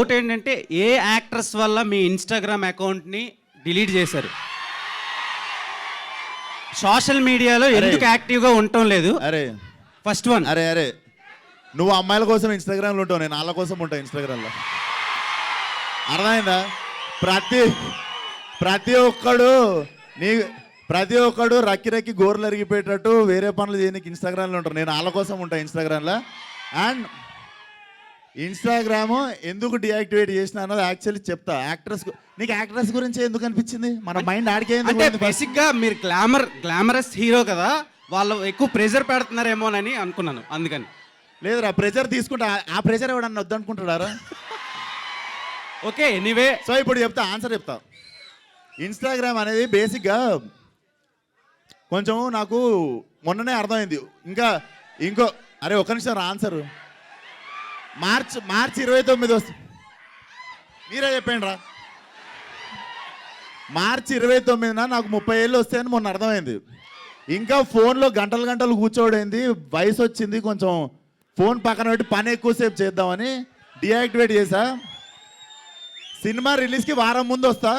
Doubt ఏంటంటే ఏ actress వల్ల మీ Instagram అకౌంట్ని డిలీట్ చేశారు? సోషల్ మీడియాలో ఎందుకు యాక్టివ్గా ఉండటం లేదు? అరే ఫస్ట్ వన్. అరే నువ్వు అమ్మాయిల కోసం ఇన్స్టాగ్రామ్లో ఉంటావు, నేను వాళ్ళ కోసం ఉంటాను ఇన్స్టాగ్రామ్లో. అర్థమైందా? ప్రతి ఒక్కడు రక్కి గోర్లు అరిగిపోయేటట్టు వేరే పనులు చేయడానికి ఇన్స్టాగ్రామ్లో ఉంటారు, నేను వాళ్ళ కోసం ఉంటాను ఇన్స్టాగ్రామ్లో. అండ్ ఇన్స్టాగ్రామ్ ఎందుకు డియాక్టివేట్ చేసిన అన్నది యాక్చువల్లీ చెప్తా. నీకు యాక్ట్రెస్ గురించి ఎందుకు అనిపించింది? మన మైండ్ ఆడికే అంటే బేసిక్గా మీరు గ్లామరస్ హీరో కదా, వాళ్ళు ఎక్కువ ప్రెజర్ పెడుతున్నారేమోనని అనుకున్నాను, అందుకని. లేదురా, ప్రెజర్ తీసుకుంటా. ఆ ప్రెజర్ ఎవడన్నా వద్దనుకుంటాడారా? Okay, anyway. సో ఇప్పుడు ఆన్సర్ చెప్తా. ఇన్స్టాగ్రామ్ అనేది బేసిక్గా కొంచెం నాకు మొన్ననే అర్థమైంది. అరే ఒక్క నిమిషం ఆన్సర్. మార్చి 29 వస్తుంది. మీరే చెప్పండి రా. మార్చి 29న నాకు 30 ఏళ్ళు వస్తాయని మొన్న అర్థమైంది. ఇంకా ఫోన్లో గంటలు కూర్చోడైంది, వయసు వచ్చింది, కొంచెం ఫోన్ పక్కన పెట్టి పని ఎక్కువసేపు చేద్దామని డియాక్టివేట్ చేసా. సినిమా రిలీజ్కి వారం ముందు వస్తా,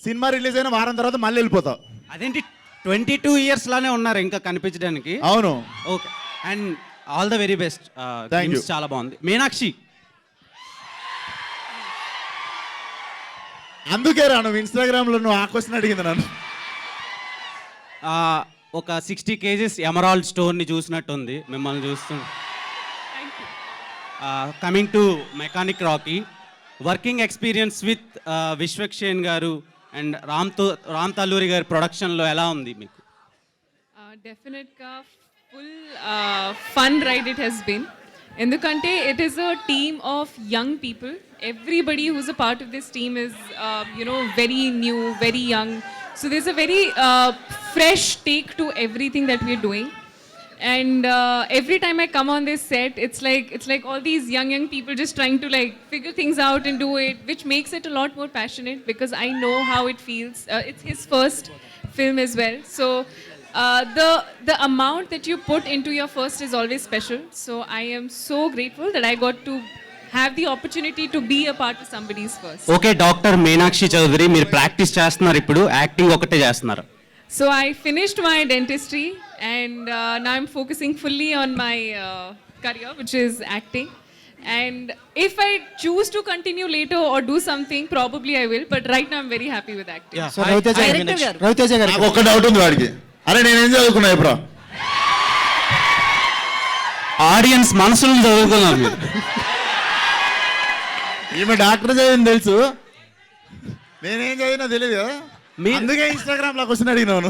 సినిమా రిలీజ్ అయిన వారం తర్వాత మళ్ళీ వెళ్ళిపోతా. అదేంటి 22 years లానే ఉన్నారు ఇంకా కనిపించడానికి? అవును. Okay, and all the very best. చాలా బాగుంది. మీనాక్షి, అందుకే రా నువ్వు ఇన్స్టాగ్రామ్లో నువ్వు ఆ క్వశ్చన్ అడిగింది నన్ను. ఒక 60 kgs ఎమరాల్డ్ స్టోన్ని చూసినట్టుంది మిమ్మల్ని చూస్తుంది. Coming to mechanic Rocky, working experience with Vishwaksen గారు అండ్ రామ్ తల్లూరి గారి ప్రొడక్షన్లో ఎలా ఉంది మీకు? డెఫినెట్గా full fun ride it has been. ఎందుకంటే it is a team of young people. Everybody who's a part of this team is, very new, very young. So there's a very fresh take to everything that we're doing. And every time I come on this set, it's like all these young people just trying to figure things out and do it, which makes it a lot more passionate because I know how it feels. It's his first film as well. So the amount that you put into your first is always special. So I am so grateful that I got to have the opportunity to be a part of somebody's first. Okay, doctor Meenakshi Chaudhary, మీరు practice చేస్తున్నారు ఇప్పుడు, acting ఒకటే చేస్తున్నారు? So I finished my dentistry and now I'm focusing fully on my career, which is acting. And if I choose to continue later or do something, probably I will. But right now I'm very happy with acting. Yeah. So Raviteja గారు నాకు ఒక doubt ఉంది వాడికి. అరే నేనేం చదువుకున్నా ఇప్పుడు? Audience మనసులో చదువుకున్నాను మీరు. ఈమె డాక్టర్ చదివింది తెలుసు, నేనేం చదివినా తెలియదు. అందుకే ఇన్స్టాగ్రామ్లో క్వశ్చన్ అడిగినాను.